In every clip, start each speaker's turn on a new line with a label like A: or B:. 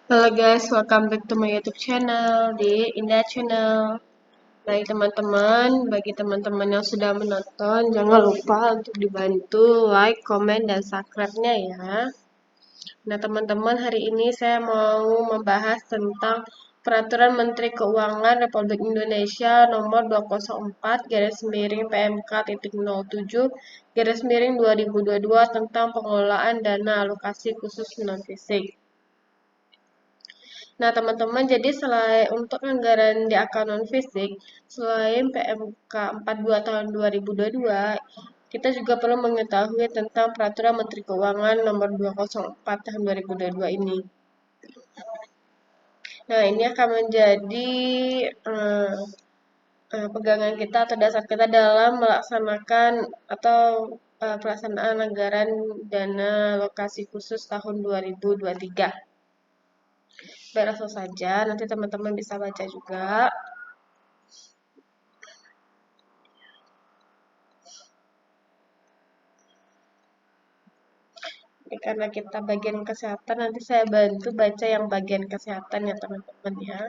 A: Halo guys, welcome back to my YouTube channel di Indah Channel. Bagi teman-teman yang sudah menonton, jangan lupa untuk dibantu like, comment, dan subscribe-nya ya. Nah, teman-teman, hari ini saya mau membahas tentang Peraturan Menteri Keuangan Republik Indonesia Nomor 204 garis miring PMK.07 garis miring 2022 tentang pengelolaan dana alokasi khusus non-fisik. Nah, teman-teman, jadi selain untuk anggaran di akun non-fisik, selain PMK 42 tahun 2022, kita juga perlu mengetahui tentang Peraturan Menteri Keuangan Nomor 204 tahun 2022 ini. Nah, ini akan menjadi eh, pegangan kita atau dasar kita dalam melaksanakan atau pelaksanaan anggaran dana alokasi khusus tahun 2023. Biar langsung saja, nanti teman-teman bisa baca juga. Ini karena kita bagian kesehatan, nanti saya bantu baca yang bagian kesehatan ya teman-teman ya.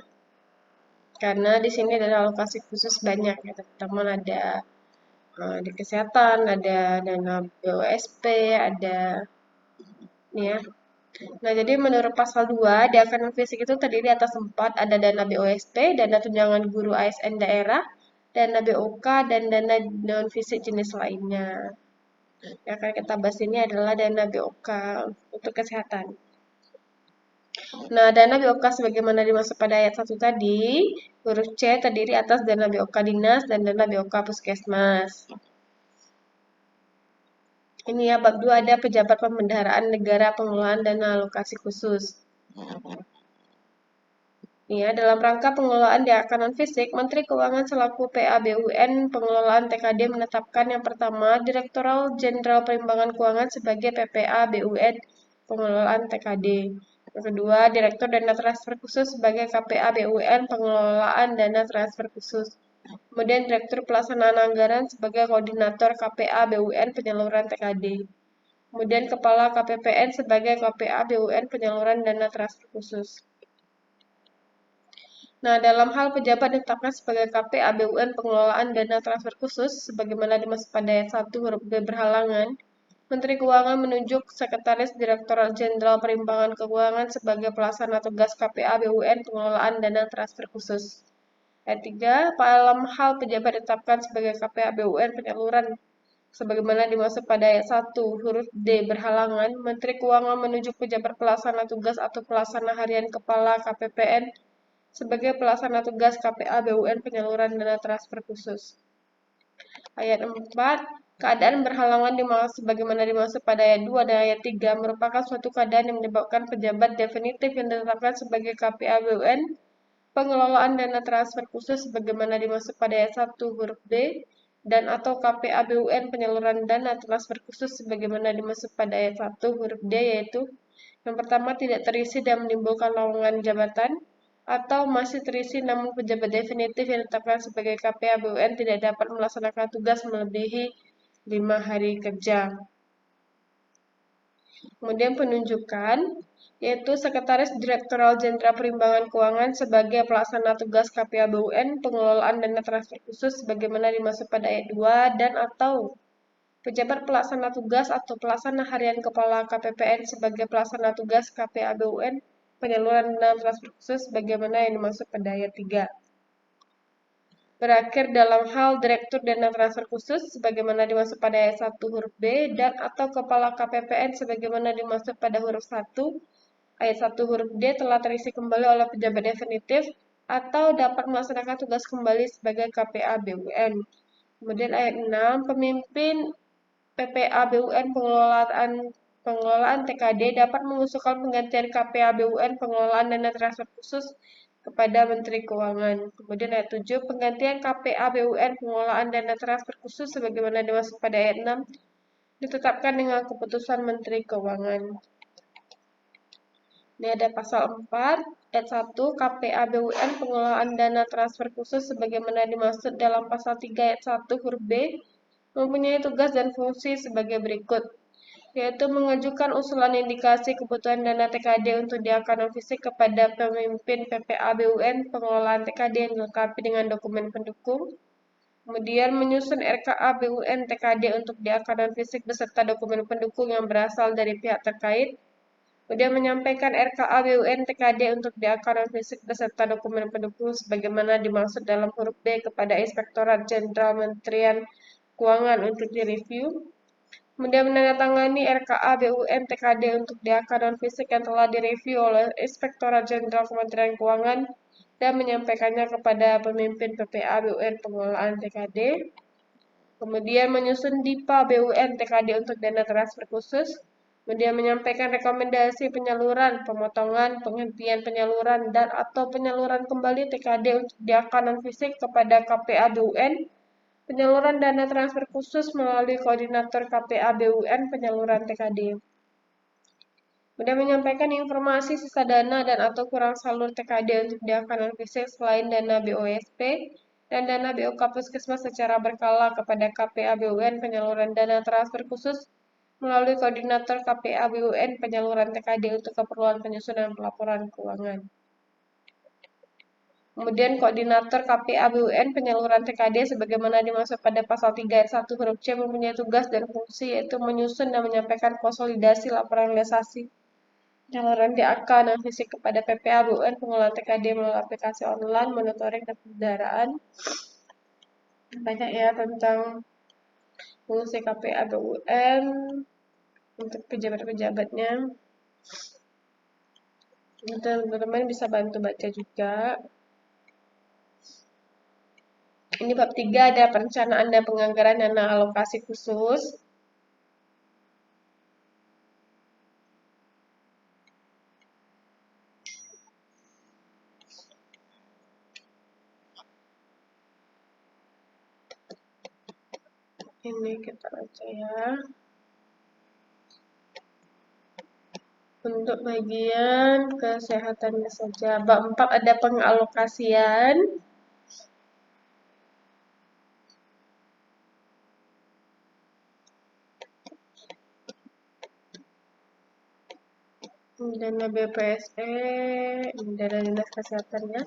A: Karena di sini ada alokasi khusus banyak ya teman-teman, ada di kesehatan, ada dana BOSP, ada nih ya. Nah, jadi menurut pasal 2 di akademi fisik itu terdiri atas 4, ada dana BOSP, dana tunjangan guru ASN daerah, dana BOK, dan dana non-fisik jenis lainnya. Yang akan kita bahas ini adalah dana BOK untuk kesehatan. Nah, dana BOK sebagaimana dimaksud pada ayat 1 tadi, huruf C terdiri atas dana BOK dinas dan dana BOK puskesmas. Ini ya, bab 2 ada pejabat pembendaharaan negara pengelolaan dana alokasi khusus. Ya, dalam rangka pengelolaan di non fisik, Menteri Keuangan selaku PABUN pengelolaan TKD menetapkan yang pertama, Direktoral Jenderal Perimbangan Keuangan sebagai PPA BUN pengelolaan TKD. Yang kedua, Direktur Dana Transfer Khusus sebagai KPA BUN pengelolaan dana transfer khusus. Kemudian Direktur Pelaksanaan Anggaran sebagai Koordinator KPA BUN penyaluran TKD. Kemudian Kepala KPPN sebagai KPA BUN penyaluran dana transfer khusus. Nah, dalam hal pejabat ditetapkan sebagai KPA BUN pengelolaan dana transfer khusus, sebagaimana dimaksud pada ayat 1 huruf B berhalangan, Menteri Keuangan menunjuk Sekretaris Direktorat Jenderal Perimbangan Keuangan sebagai pelaksana tugas KPA BUN pengelolaan dana transfer khusus. Ayat 3, dalam hal pejabat ditetapkan sebagai KPA BUN penyaluran sebagaimana dimaksud pada ayat 1 huruf D berhalangan, Menteri Keuangan menunjuk pejabat pelaksana tugas atau pelaksana harian kepala KPPN sebagai pelaksana tugas KPA BUN penyaluran dana transfer khusus. Ayat 4, keadaan berhalangan sebagaimana dimaksud pada ayat 2 dan ayat 3 merupakan suatu keadaan yang menyebabkan pejabat definitif yang ditetapkan sebagai KPA BUN pengelolaan dana transfer khusus sebagaimana dimaksud pada ayat 1 huruf D dan atau KPA BUN penyaluran dana transfer khusus sebagaimana dimaksud pada ayat 1 huruf D yaitu yang pertama tidak terisi dan menimbulkan lowongan jabatan atau masih terisi namun pejabat definitif yang ditetapkan sebagai KPA BUN tidak dapat melaksanakan tugas melebihi 5 hari kerja. Kemudian penunjukan, yaitu Sekretaris Direktoral Jenderal Perimbangan Keuangan sebagai pelaksana tugas KPA BUN pengelolaan dana transfer khusus sebagaimana dimaksud pada ayat 2 dan atau pejabat pelaksana tugas atau pelaksana harian kepala KPPN sebagai pelaksana tugas KPA BUN penyaluran dana transfer khusus sebagaimana yang dimaksud pada ayat 3. Berakhir dalam hal Direktur Dana Transfer Khusus sebagaimana dimaksud pada ayat 1 huruf B dan atau Kepala KPPN sebagaimana dimaksud pada huruf 1 ayat 1 huruf D telah terisi kembali oleh pejabat definitif atau dapat melaksanakan tugas kembali sebagai KPA BUN. Kemudian ayat 6, pemimpin PPA BUN pengelolaan TKD dapat mengusulkan penggantian KPA BUN pengelolaan dana transfer khusus kepada Menteri Keuangan. Kemudian ayat 7, penggantian KPA BUN pengelolaan dana transfer khusus sebagaimana dimaksud pada ayat 6 ditetapkan dengan keputusan Menteri Keuangan. Ini ada pasal 4, ayat 1, KPA BUN pengelolaan dana transfer khusus sebagaimana dimaksud dalam pasal 3 ayat 1 huruf B mempunyai tugas dan fungsi sebagai berikut. yaitu mengajukan usulan indikasi kebutuhan dana TKD untuk diakonon fisik kepada pemimpin PPA BUN pengelolaan TKD yang dilengkapi dengan dokumen pendukung. Kemudian menyusun RKA BUN TKD untuk diakonon fisik beserta dokumen pendukung yang berasal dari pihak terkait. Kemudian menyampaikan RKA BUN TKD untuk diakonon fisik beserta dokumen pendukung sebagaimana dimaksud dalam huruf B kepada Inspektorat Jenderal Kementerian Keuangan untuk direview. Kemudian menandatangani RKA BUN TKD untuk diakonon fisik yang telah direview oleh Inspektorat Jenderal Kementerian Keuangan dan menyampaikannya kepada pemimpin PPA BUN pengelolaan TKD. Kemudian menyusun DIPA BUN TKD untuk dana transfer khusus. Kemudian menyampaikan rekomendasi penyaluran, pemotongan, penghentian penyaluran, dan atau penyaluran kembali TKD untuk diakonon fisik kepada KPA BUN. Penyaluran dana transfer khusus melalui koordinator KPA BUN penyaluran TKD. Kemudian menyampaikan informasi sisa dana dan atau kurang salur TKD untuk diakonon fisik selain dana BOSP dan dana BOK Puskesmas secara berkala kepada KPA BUN penyaluran dana transfer khusus melalui koordinator KPA BUN penyaluran TKD untuk keperluan penyusunan pelaporan keuangan. Kemudian koordinator KPA BUN penyaluran TKD sebagaimana dimaksud pada pasal 3 ayat 1 huruf C mempunyai tugas dan fungsi yaitu menyusun dan menyampaikan konsolidasi laporan realisasi penyaluran DAK dan fisik kepada PPA BUN pengelola TKD melalui aplikasi online, monitoring dan pemeliharaan. Banyak ya tentang fungsi KPA BUN untuk pejabat-pejabatnya. Teman-teman bisa bantu baca juga. Ini bab 3 ada perencanaan dan penganggaran dana alokasi khusus. Ini kita baca ya. Untuk bagian kesehatannya saja. Bab 4 ada pengalokasian. Dana BPSE, dana dinas kesehatannya.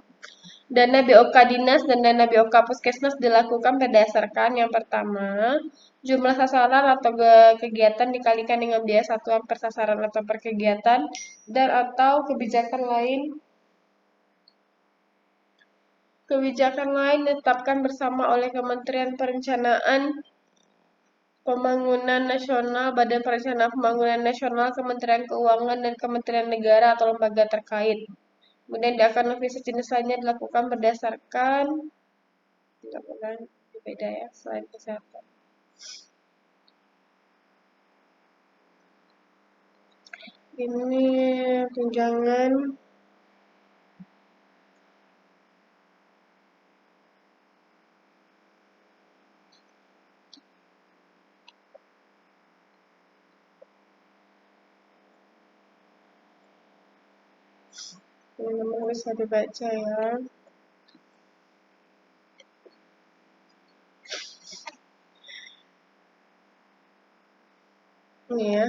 A: Dana BOK dinas dan dana BOK puskesmas dilakukan berdasarkan yang pertama, jumlah sasaran atau kegiatan dikalikan dengan biaya satuan per sasaran atau per kegiatan dan atau kebijakan lain ditetapkan bersama oleh Kementerian Perencanaan Pembangunan Nasional, Badan Perencanaan Pembangunan Nasional, Kementerian Keuangan, dan Kementerian Negara atau lembaga terkait. Kemudian diakonon fisik jenis lainnya dilakukan berdasarkan beda ya selain kesehatan. Ini tunjangan teman-teman bisa dibaca ya. Ini ya.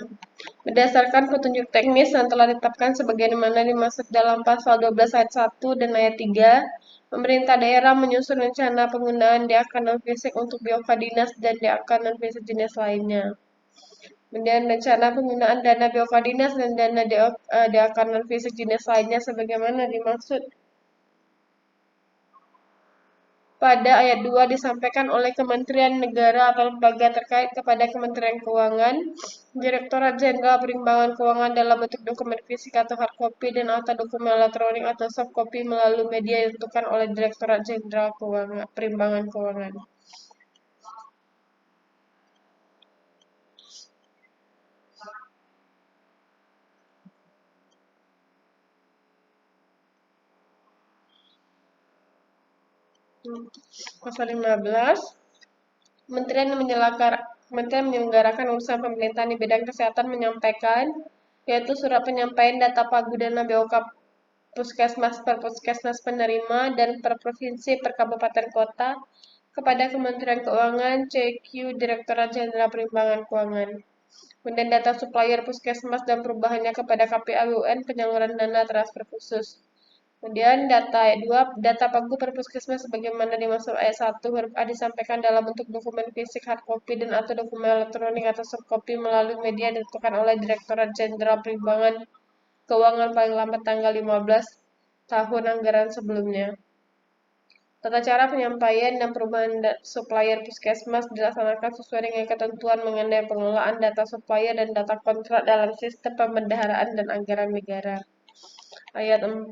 A: Berdasarkan petunjuk teknis yang telah ditetapkan sebagaimana dimaksud dalam pasal 12 ayat 1 dan ayat 3, pemerintah daerah menyusun rencana penggunaan diakonon fisik untuk BOK dinas dan diakonon fisik jenis lainnya. Kemudian rencana penggunaan dana BOK dinas dan dana diakonon fisik jenis lainnya sebagaimana dimaksud pada ayat 2 disampaikan oleh Kementerian Negara atau lembaga terkait kepada Kementerian Keuangan, Direktorat Jenderal Perimbangan Keuangan dalam bentuk dokumen fisik atau hard copy dan atau dokumen elektronik atau soft copy melalui media yang ditentukan oleh Direktorat Jenderal Perimbangan Keuangan. Pasal 15, Kementerian menyelenggarakan urusan pemerintahan di bidang kesehatan menyampaikan, yaitu surat penyampaian data pagu dana BOK puskesmas per puskesmas penerima dan per provinsi per kabupaten kota kepada Kementerian Keuangan CQ Direktorat Jenderal Perimbangan Keuangan. Kemudian data supplier puskesmas dan perubahannya kepada KPA BUN penyaluran dana transfer khusus. Kemudian data ayat 2, data pagu per puskesmas sebagaimana dimaksud ayat 1 huruf A disampaikan dalam bentuk dokumen fisik hard copy dan atau dokumen elektronik atau soft copy melalui media ditentukan oleh Direktorat Jenderal Perimbangan Keuangan paling lambat tanggal 15 tahun anggaran sebelumnya. Tata cara penyampaian dan perubahan supplier puskesmas dilaksanakan sesuai dengan ketentuan mengenai pengelolaan data supplier dan data kontrak dalam sistem pembendaharaan dan anggaran negara. Ayat 4,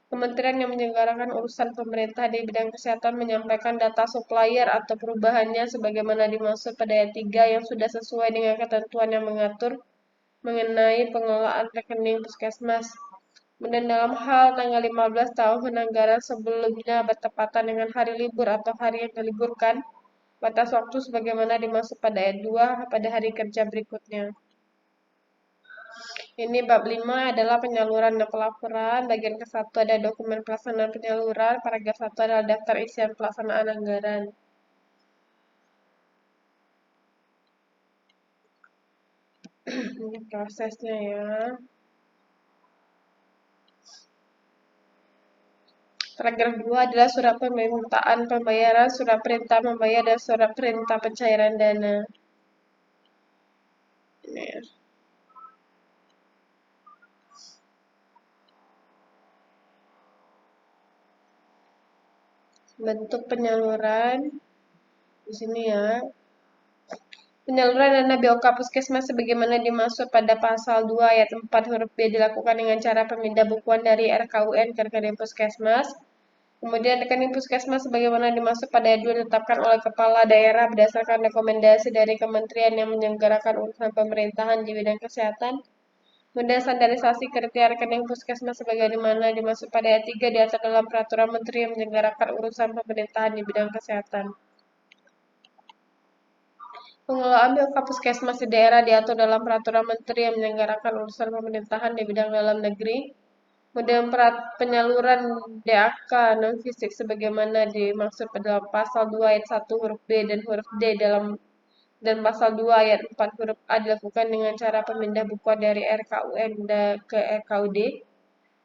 A: Kementerian yang menyelenggarakan urusan pemerintah di bidang kesehatan menyampaikan data supplier atau perubahannya sebagaimana dimaksud pada ayat 3 yang sudah sesuai dengan ketentuan yang mengatur mengenai pengelolaan rekening puskesmas. Kemudian dalam hal tanggal 15 tahun anggaran sebelumnya bertepatan dengan hari libur atau hari yang diliburkan, batas waktu sebagaimana dimaksud pada ayat 2 pada hari kerja berikutnya. Ini bab 5 adalah penyaluran dan pelaporan. Bagian ke-1 ada dokumen pelaksanaan penyaluran. Paragraf 1 adalah daftar isian pelaksanaan anggaran. Ini prosesnya ya. Paragraf 2 adalah surat permintaan pembayaran, surat perintah membayar, dan surat perintah pencairan dana. Ini ya. Bentuk penyaluran di sini ya. Penyaluran dana BOK Puskesmas sebagaimana dimaksud pada pasal 2 ayat 4 huruf B dilakukan dengan cara pemindah bukuan dari RKUN ke rekening Puskesmas. Kemudian rekening Puskesmas sebagaimana dimaksud pada ayat 2 ditetapkan oleh kepala daerah berdasarkan rekomendasi dari kementerian yang menyelenggarakan urusan pemerintahan di bidang kesehatan. Kemudian standarisasi kriteria rekening Puskesmas sebagaimana dimaksud pada ayat 3 diatur dalam peraturan menteri yang menyelenggarakan urusan pemerintahan di bidang kesehatan. Pengelolaan BOK Puskesmas di daerah diatur dalam peraturan menteri yang menyelenggarakan urusan pemerintahan di bidang dalam negeri. Kemudian penyaluran DAK non-fisik sebagaimana dimaksud pada pasal 2 ayat 1 huruf B dan huruf D dan pasal 2 ayat 4 huruf A dilakukan dengan cara pemindah bukuan dari RKUN ke RKUD.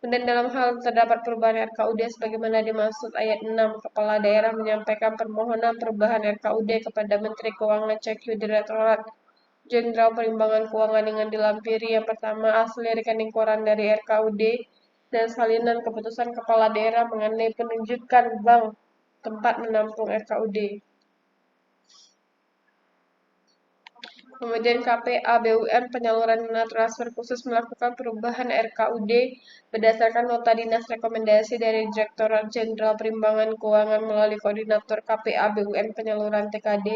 A: Dan dalam hal terdapat perubahan RKUD sebagaimana dimaksud ayat 6, Kepala Daerah menyampaikan permohonan perubahan RKUD kepada Menteri Keuangan CQ Direktorat Jenderal Perimbangan Keuangan dengan dilampiri yang pertama asli rekening koran dari RKUD dan salinan keputusan Kepala Daerah mengenai penunjukan bank tempat menampung RKUD. Kemudian KPA BUN penyaluran dana transfer khusus melakukan perubahan RKUD berdasarkan nota dinas rekomendasi dari Direktorat Jenderal Perimbangan Keuangan melalui koordinator KPA BUN penyaluran TKD.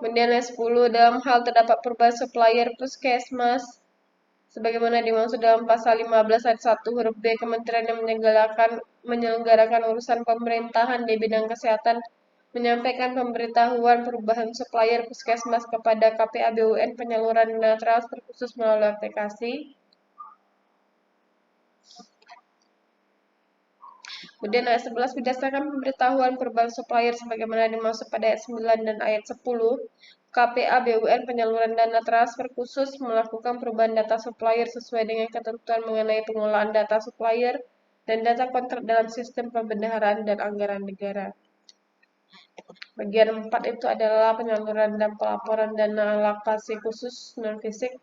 A: Kemudian ayat 10 dalam hal terdapat perubahan supplier puskesmas sebagaimana dimaksud dalam pasal 15 ayat 1 huruf B, Kementerian yang menyelenggarakan urusan pemerintahan di bidang kesehatan menyampaikan pemberitahuan perubahan supplier puskesmas kepada KPA BUN penyaluran dana transfer khusus melalui aplikasi. Kemudian ayat 11 berdasarkan pemberitahuan perubahan supplier sebagaimana dimaksud pada ayat 9 dan ayat 10, KPA BUN penyaluran dana transfer khusus melakukan perubahan data supplier sesuai dengan ketentuan mengenai pengelolaan data supplier dan data kontrak dalam sistem pembendaharaan dan anggaran negara. Bagian 4 itu adalah penyaluran dan pelaporan dana alokasi khusus non-fisik.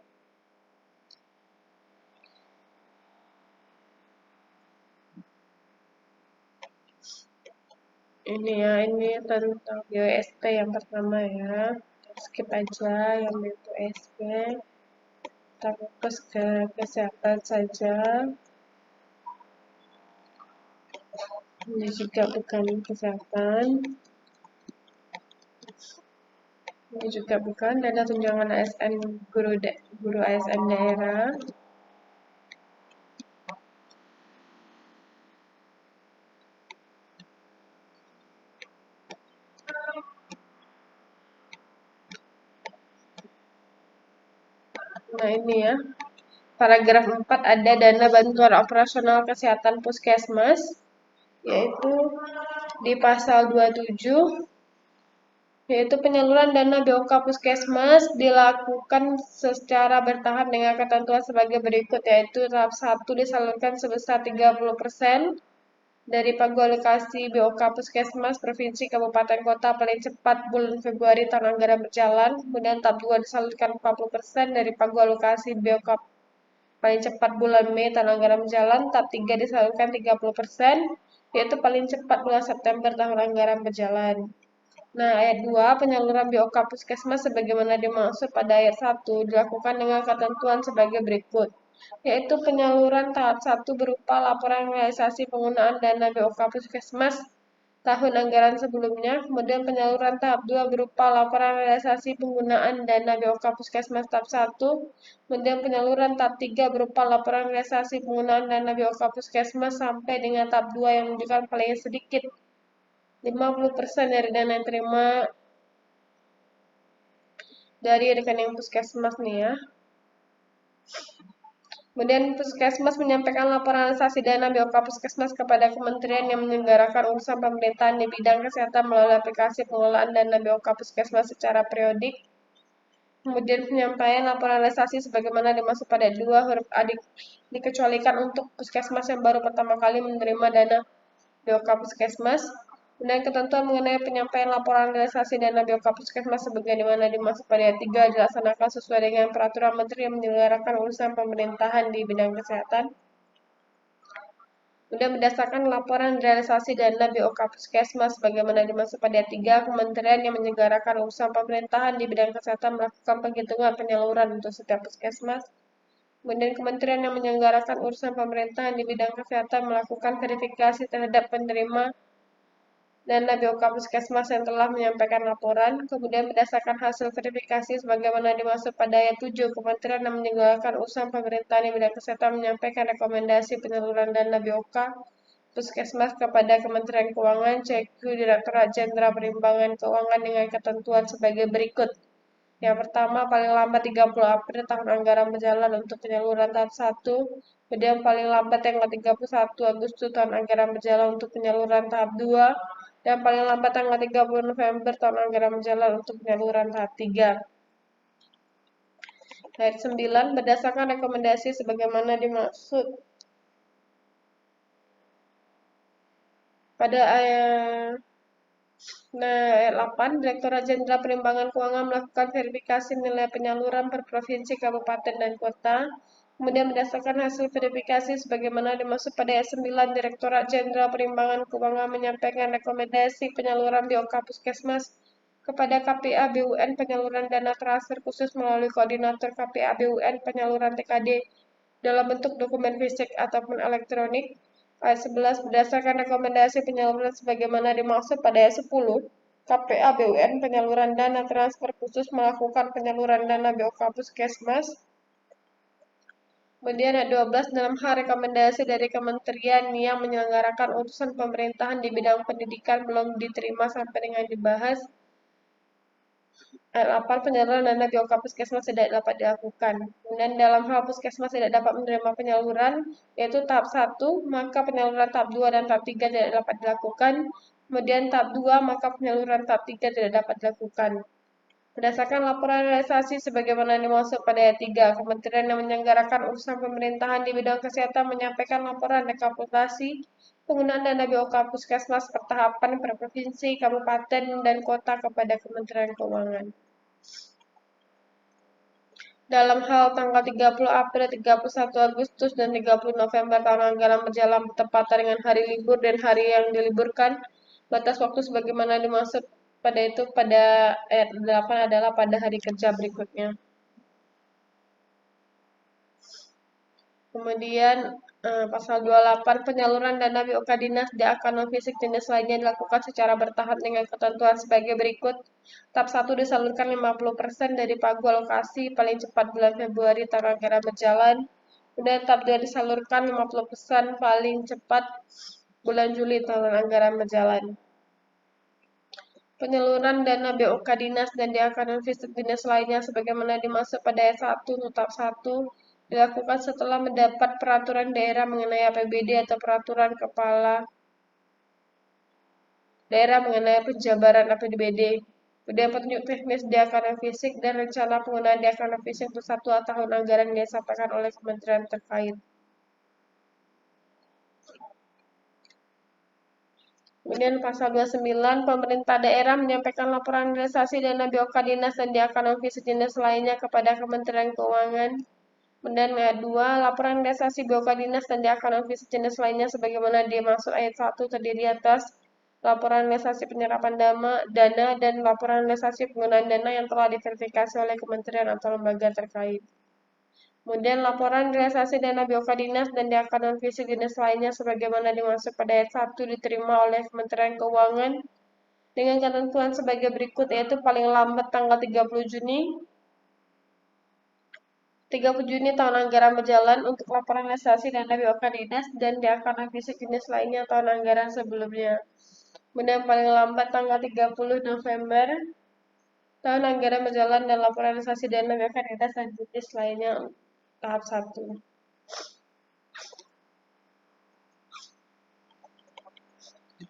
A: Ini ya, ini tentang BOSP yang pertama ya. Skip aja yang BOSP. Kita fokus ke kesehatan saja. Ini juga bukan kesehatan. Ini juga bukan dana tunjangan ASN guru ASN daerah. Nah ini ya, Paragraf 4 ada dana bantuan operasional kesehatan puskesmas, yaitu di pasal 27, yaitu penyaluran dana BOK Puskesmas dilakukan secara bertahap dengan ketentuan sebagai berikut, yaitu tahap 1 disalurkan sebesar 30% dari pagu alokasi BOK Puskesmas Provinsi Kabupaten Kota paling cepat bulan Februari tahun anggaran berjalan. Kemudian tahap 2 disalurkan 40% dari pagu alokasi BOK paling cepat bulan Mei tahun anggaran berjalan. Tahap 3 disalurkan 30%, yaitu paling cepat bulan September tahun anggaran berjalan. Nah, ayat 2, penyaluran BOK Puskesmas sebagaimana dimaksud pada ayat 1 dilakukan dengan ketentuan sebagai berikut, yaitu penyaluran tahap 1 berupa laporan realisasi penggunaan dana BOK Puskesmas tahun anggaran sebelumnya, kemudian penyaluran tahap 2 berupa laporan realisasi penggunaan dana BOK Puskesmas tahap 1, kemudian penyaluran tahap 3 berupa laporan realisasi penggunaan dana BOK Puskesmas sampai dengan tahap 2 yang menunjukkan paling sedikit 50% dari dana yang terima dari rekening puskesmas nih ya. Kemudian puskesmas menyampaikan laporan realisasi dana BOK Puskesmas kepada kementerian yang menyelenggarakan urusan pemerintahan di bidang kesehatan melalui aplikasi pengelolaan dana BOK Puskesmas secara periodik. Kemudian penyampaian laporan realisasi sebagaimana dimaksud pada 2 huruf A dikecualikan untuk puskesmas yang baru pertama kali menerima dana BOK Puskesmas. Dan ketentuan mengenai penyampaian laporan realisasi dana BOK Puskesmas sebagaimana dimaksud pada ayat 3 dilaksanakan sesuai dengan peraturan menteri yang menyelenggarakan urusan pemerintahan di bidang kesehatan. Kemudian berdasarkan laporan realisasi dana BOK Puskesmas sebagaimana dimaksud pada ayat 3, kementerian yang menyelenggarakan urusan pemerintahan di bidang kesehatan melakukan penghitungan penyaluran untuk setiap puskesmas. Kemudian kementerian yang menyelenggarakan urusan pemerintahan di bidang kesehatan melakukan verifikasi terhadap penerima dana BOK Puskesmas yang telah menyampaikan laporan. Kemudian berdasarkan hasil verifikasi sebagaimana dimaksud pada ayat 7, kementerian yang menyelenggarakan urusan pemerintahan di bidang kesehatan menyampaikan rekomendasi penyaluran dana BOK Puskesmas kepada Kementerian Keuangan, CQ Direktorat Jenderal Perimbangan Keuangan dengan ketentuan sebagai berikut. Yang pertama, paling lambat 30 April tahun anggaran berjalan untuk penyaluran tahap 1, kemudian paling lambat tanggal 31 Agustus tahun anggaran berjalan untuk penyaluran tahap 2, dan paling lambat tanggal 30 November tahun anggaran berjalan untuk penyaluran tahap 3. Ayat 9, berdasarkan rekomendasi sebagaimana dimaksud pada ayat ayat 8, Direktorat Jenderal Perimbangan Keuangan melakukan verifikasi nilai penyaluran per provinsi, kabupaten, dan kota. Kemudian berdasarkan hasil verifikasi sebagaimana dimaksud pada ayat 9, Direktorat Jenderal Perimbangan Keuangan menyampaikan rekomendasi penyaluran BOK Puskesmas kepada KPA BUN penyaluran dana transfer khusus melalui koordinator KPA BUN penyaluran TKD dalam bentuk dokumen fisik ataupun elektronik. Ayat 11, berdasarkan rekomendasi penyaluran sebagaimana dimaksud pada ayat 10, KPA BUN penyaluran dana transfer khusus melakukan penyaluran dana BOK Puskesmas. Kemudian ayat 12, dalam hal rekomendasi dari kementerian yang menyelenggarakan urusan pemerintahan di bidang pendidikan belum diterima sampai dengan dibahas. Ayat 8, penyaluran dana BOK Puskesmas tidak dapat dilakukan. Kemudian dalam hal puskesmas tidak dapat menerima penyaluran, yaitu tahap 1, maka penyaluran tahap 2 dan tahap 3 tidak dapat dilakukan. Kemudian tahap 2, maka penyaluran tahap 3 tidak dapat dilakukan. Berdasarkan laporan realisasi sebagaimana dimaksud pada ayat 3, kementerian yang menyelenggarakan urusan pemerintahan di bidang kesehatan menyampaikan laporan rekapitulasi penggunaan dana BOK Puskesmas per tahapan per provinsi, kabupaten, dan kota kepada Kementerian Keuangan. Dalam hal tanggal 30 April, 31 Agustus, dan 30 November tahun anggaran berjalan bertepatan dengan hari libur dan hari yang diliburkan, batas waktu sebagaimana dimaksud pada itu pada ayat 8 adalah pada hari kerja berikutnya. Kemudian pasal 28, penyaluran dana BOK dinas di akun non fisik jenis lainnya dilakukan secara bertahap dengan ketentuan sebagai berikut. Tahap 1 disalurkan 50% dari pagu alokasi paling cepat bulan Februari tahun anggaran berjalan. Kemudian tahap 2 disalurkan 50% paling cepat bulan Juli tahun anggaran berjalan. Penyaluran dana BOK dinas dan di akun non fisik dinas lainnya sebagaimana dimaksud pada ayat 1 tahap 1 dilakukan setelah mendapat peraturan daerah mengenai APBD atau peraturan kepala daerah mengenai penjabaran APBD. Kemudian petunjuk teknis di akaran fisik dan rencana penggunaan di akaran fisik untuk 1 tahun anggaran yang disampaikan oleh kementerian terkait. Kemudian pasal 29, pemerintah daerah menyampaikan laporan realisasi dana BOK dinas dan diakan fisik jenis lainnya kepada Kementerian Keuangan. Kemudian ayat 2, laporan realisasi BOK dinas dan diakan fisik jenis lainnya sebagaimana dimaksud ayat 1 terdiri atas laporan realisasi penyerapan dana dan laporan realisasi penggunaan dana yang telah diverifikasi oleh kementerian atau lembaga terkait. Kemudian laporan realisasi dana BOK dinas dan diakan fisik jenis lainnya sebagaimana dimaksud pada ayat 1 diterima oleh Kementerian Keuangan dengan ketentuan sebagai berikut, yaitu paling lambat tanggal 30 Juni tahun anggaran berjalan untuk laporan realisasi dana BOK dinas dan diakan fisik jenis lainnya tahun anggaran sebelumnya. Kemudian paling lambat tanggal 30 November tahun anggaran berjalan dan laporan realisasi dana BOK dinas dan jenis lainnya tahap 1.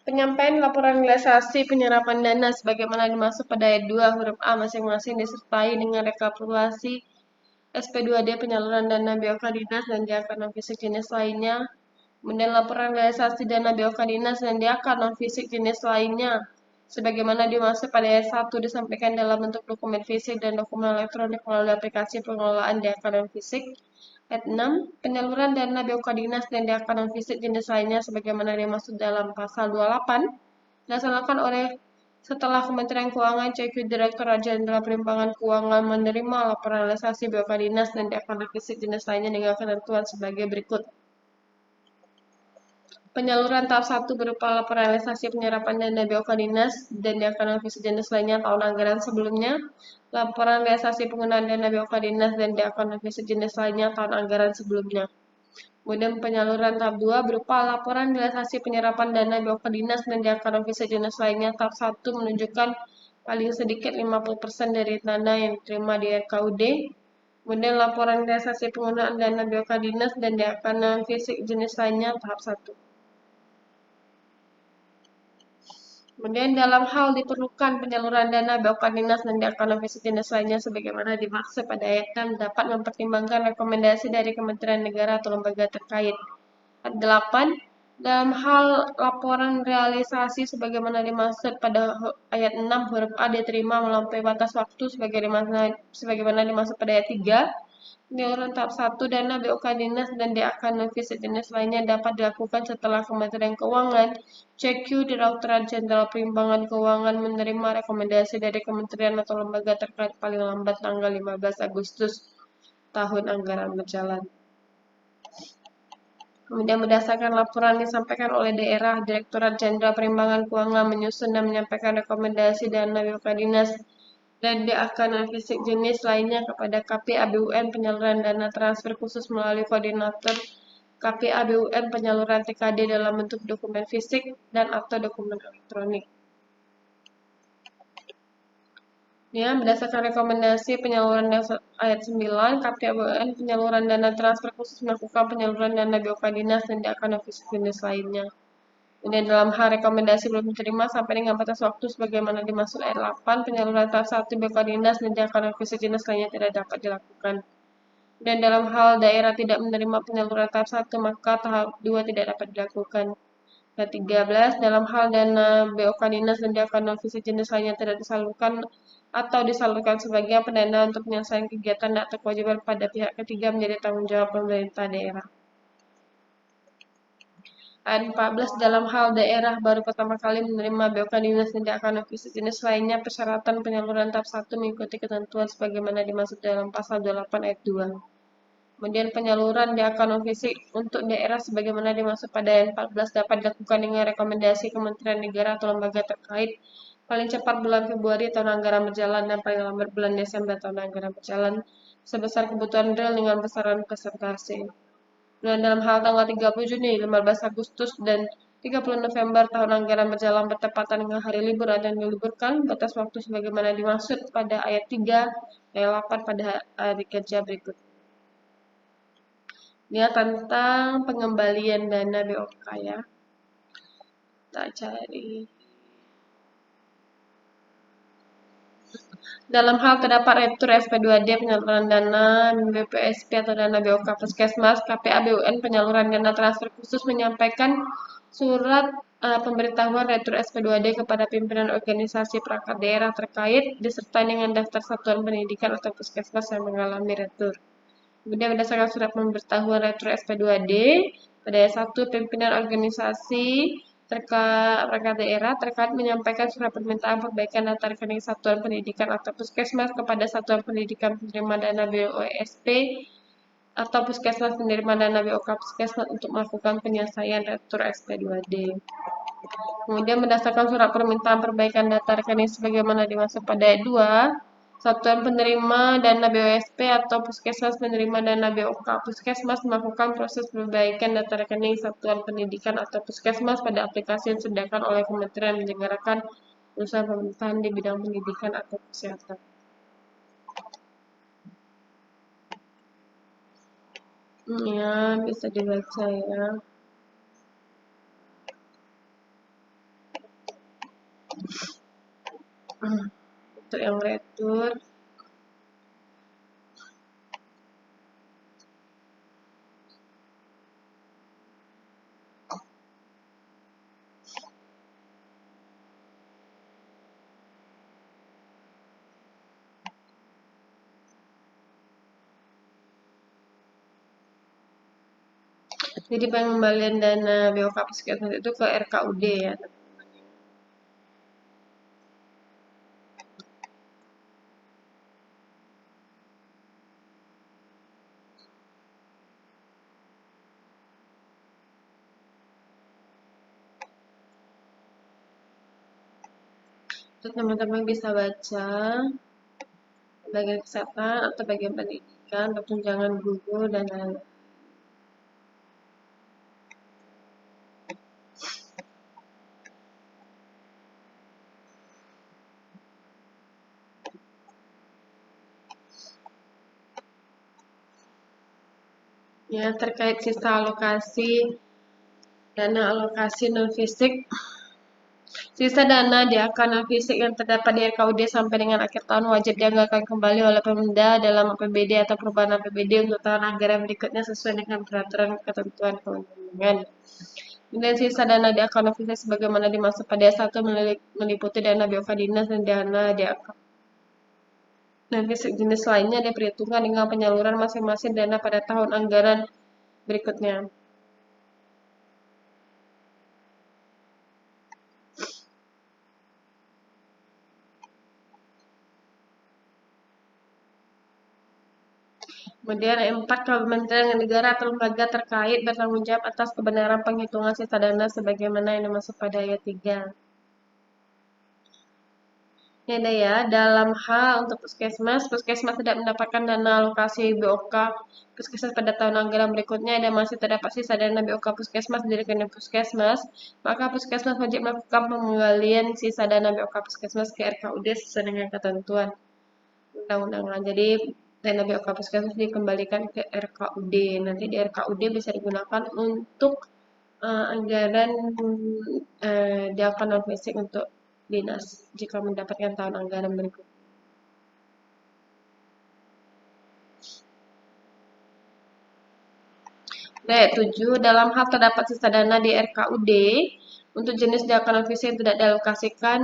A: Penyampaian laporan realisasi penyerapan dana sebagaimana dimaksud pada ayat 2 huruf A masing-masing disertai dengan rekapitulasi SP2D penyaluran dana BOK dinas dan diakan non fisik jenis lainnya. Kemudian laporan realisasi dana BOK dinas dan diakan non fisik jenis lainnya sebagaimana dimaksud pada ayat 1 disampaikan dalam bentuk dokumen fisik dan dokumen elektronik melalui aplikasi pengelolaan diakan non fisik. Ayat 6, penyaluran dana BOK dinas dan diakan non fisik jenis lainnya sebagaimana dimaksud dalam pasal 28 dilaksanakan oleh setelah Kementerian Keuangan CQ Direktorat Jenderal Perimbangan Keuangan menerima laporan realisasi BOK dinas dan diakan non fisik jenis lainnya dengan ketentuan sebagai berikut. Penyaluran tahap 1 berupa laporan realisasi penyerapan dana BOK dinas dan diakan non fisik jenis lainnya tahun anggaran sebelumnya, laporan realisasi penggunaan dana BOK dinas dan diakan non fisik jenis lainnya tahun anggaran sebelumnya. Kemudian penyaluran tahap 2 berupa laporan realisasi penyerapan dana BOK dinas dan diakan non fisik jenis lainnya tahap 1 menunjukkan paling sedikit 50% dari dana yang diterima di RKUD. Kemudian laporan realisasi penggunaan dana BOK dinas dan diakan non fisik jenis lainnya tahap 1. Kemudian dalam hal diperlukan penyaluran dana BOK dinas dan diakan non fisik jenis lainnya sebagaimana dimaksud pada ayat 6 dapat mempertimbangkan rekomendasi dari Kementerian Negara atau lembaga terkait. 8. Dalam hal laporan realisasi sebagaimana dimaksud pada ayat 6 huruf A diterima melampaui batas waktu sebagaimana dimaksud pada ayat 3. Penyaluran tahap 1 dana BOK dinas dan diakan non fisik jenis lainnya dapat dilakukan setelah Kementerian Keuangan CQ Direktorat Jenderal Perimbangan Keuangan menerima rekomendasi dari kementerian atau lembaga terkait paling lambat tanggal 15 Agustus tahun anggaran berjalan. Kemudian berdasarkan laporan disampaikan oleh daerah, Direktorat Jenderal Perimbangan Keuangan menyusun dan menyampaikan rekomendasi dana BOK dinas dan diakan non fisik jenis lainnya kepada KPABUN penyaluran dana transfer khusus melalui koordinator KPABUN penyaluran TKD dalam bentuk dokumen fisik dan atau dokumen elektronik. Ya, berdasarkan rekomendasi penyaluran ayat 9, KPABUN penyaluran dana transfer khusus melakukan penyaluran dana BOK dinas dan diakan non fisik jenis lainnya. Kemudian dalam hal rekomendasi belum diterima sampai dengan batas waktu sebagaimana dimaksud ayat 8, penyaluran tahap 1 BOK dinas dan diakan non fisik jenis lainnya tidak dapat dilakukan. Dan dalam hal daerah tidak menerima penyaluran tahap 1, maka tahap 2 tidak dapat dilakukan. Dan 13, dalam hal dana BOK dinas dan diakan non fisik jenis lainnya tidak disalurkan atau disalurkan sebagian pendanaan untuk penyelesaian kegiatan atau kewajiban pada pihak ketiga menjadi tanggung jawab pemerintah daerah. Ayat 14, dalam hal daerah baru pertama kali menerima BOK dinas dan diakan non fisik jenis lainnya, persyaratan penyaluran tahap 1 mengikuti ketentuan sebagaimana dimaksud dalam pasal 28 ayat 2. Kemudian penyaluran diakan non fisik untuk daerah sebagaimana dimaksud pada ayat 14 dapat dilakukan dengan rekomendasi Kementerian Negara atau lembaga terkait paling cepat bulan Februari tahun anggaran berjalan dan paling lambat bulan Desember tahun anggaran berjalan sebesar kebutuhan real dengan besaran persentase. Dan dalam hal tanggal 30 Juni, 15 Agustus, dan 30 November tahun anggaran berjalan bertepatan dengan hari libur dan diliburkan, batas waktu sebagaimana dimaksud pada ayat 3, ayat 8 pada hari kerja berikut. Dia tentang pengembalian dana BOK ya. Kita cari. Dalam hal terdapat retur SP2D penyaluran dana BPSP atau dana BOK Puskesmas, KPA BUN penyaluran dana transfer khusus menyampaikan surat pemberitahuan retur SP2D kepada pimpinan organisasi perangkat daerah terkait disertai dengan daftar satuan pendidikan atau puskesmas yang mengalami retur. Kemudian berdasarkan surat pemberitahuan retro SP2D, pada satu pimpinan organisasi perangkat daerah terkait menyampaikan surat permintaan perbaikan data rekening satuan pendidikan atau puskesmas kepada satuan pendidikan penerima dana BOSP atau puskesmas penerima dana BOK puskesmas untuk melakukan penyelesaian retro SP2D. Kemudian berdasarkan surat permintaan perbaikan data rekening sebagaimana dimaksud pada ayat 2, satuan penerima dana BOSP atau puskesmas penerima dana BOK puskesmas melakukan proses perbaikan data rekening satuan pendidikan atau puskesmas pada aplikasi yang disediakan oleh Kementerian menyelenggarakan usaha pemerintahan di bidang pendidikan atau kesehatan. Ya, bisa dibaca ya. Untuk yang retur, jadi pengembalian dana BOK puskesmas itu ke RKUD ya. Terus teman-teman bisa baca bagian kesehatan atau bagian pendidikan, tunjangan guru, dan lain-lain. Ya, terkait sisa alokasi, dana alokasi non-fisik, sisa dana di akun non-fisik yang terdapat di RKUD sampai dengan akhir tahun wajib dianggarkan kembali oleh Pemda dalam APBD atau perubahan APBD untuk tahun anggaran berikutnya sesuai dengan peraturan ketentuan kewenangan. Kemudian sisa dana di akun non-fisik sebagaimana dimaksud pada satu meliputi dana BOK dinas dan dana di akun dan jenis lainnya ada perhitungan dengan penyaluran masing-masing dana pada tahun anggaran berikutnya. Kemudian 4, Kementerian Negara atau lembaga terkait bertanggung jawab atas kebenaran penghitungan sisa dana sebagaimana yang dimaksud pada ayat 3. Ini ada ya, dalam hal untuk puskesmas tidak mendapatkan dana alokasi BOK puskesmas pada tahun anggaran berikutnya dan masih terdapat sisa dana BOK puskesmas di rekening puskesmas, maka puskesmas wajib melakukan pengembalian sisa dana BOK puskesmas ke RKUD sesuai dengan ketentuan undang-undangan. Jadi dana BOK puskesmas dikembalikan ke RKUD. Nanti di RKUD bisa digunakan untuk anggaran di akun non fisik untuk dinas jika mendapatkan tahun anggaran berikut. D7, dalam hal terdapat sisa dana di RKUD untuk jenis di akun non fisik yang tidak dialokasikan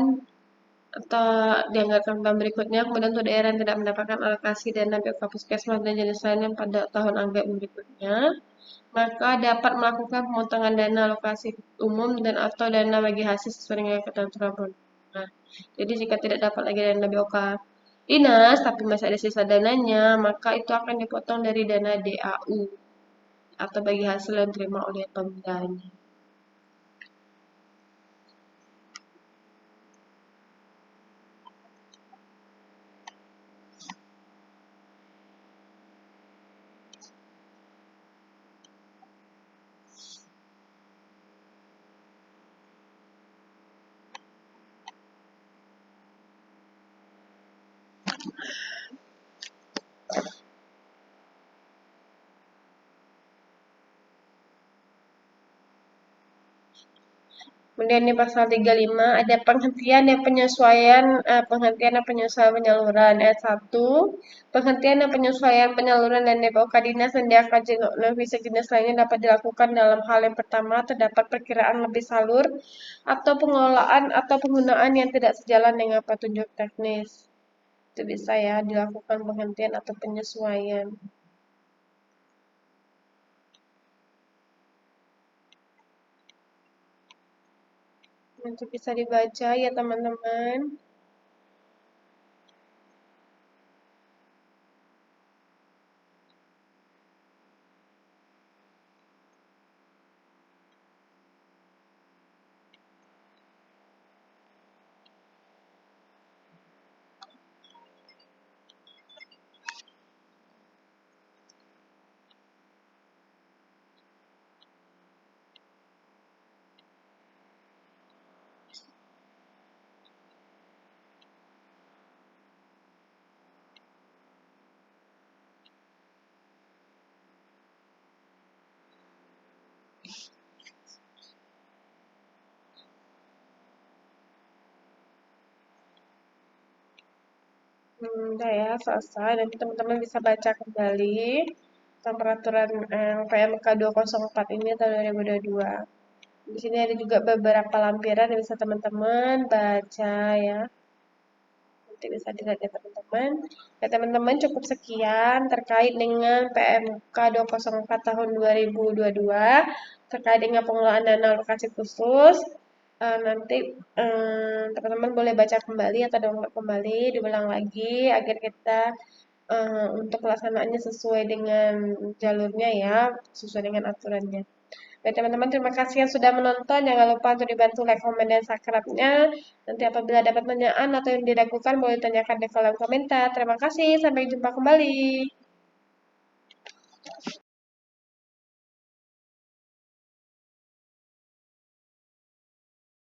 A: atau dianggarkan tahun berikutnya, kemudian untuk daerah yang tidak mendapatkan alokasi dana BOK puskesmas dan jenis lainnya pada tahun anggaran berikutnya, maka dapat melakukan pemotongan dana alokasi umum dan atau dana bagi hasil sesuai dengan ketentuan perundang-undangan. Nah, jadi jika tidak dapat lagi dana BOK dinas, tapi masih ada sisa dananya, maka itu akan dipotong dari dana DAU atau bagi hasil yang diterima oleh pemdanya. Kemudian di pasal 35 ada penghentian dan penyesuaian penyaluran. Ayat 1, penghentian dan penyesuaian penyaluran dan DPOK dinas dan DAK non jenis lainnya dapat dilakukan dalam hal yang pertama terdapat perkiraan lebih salur atau pengelolaan atau penggunaan yang tidak sejalan dengan petunjuk teknis. Itu bisa ya dilakukan penghentian atau penyesuaian. Nanti bisa dibaca ya teman-teman. Udah ya, selesai. Nanti teman-teman bisa baca kembali tentang peraturan PMK 204 ini tahun 2022. Di sini ada juga beberapa lampiran yang bisa teman-teman baca ya. Nanti bisa dilihat ya teman-teman. Ya teman-teman cukup sekian terkait dengan PMK 204 tahun 2022 terkait dengan pengelolaan dana alokasi khusus. Nanti teman-teman boleh baca kembali atau download kembali, diulang lagi agar kita untuk pelaksanaannya sesuai dengan jalurnya ya, sesuai dengan aturannya. Baik teman-teman, terima kasih yang sudah menonton. Jangan lupa untuk dibantu like, komen, dan subscribe-nya. Nanti apabila ada pertanyaan atau yang diragukan, boleh tanyakan di kolom komentar. Terima kasih, sampai jumpa kembali.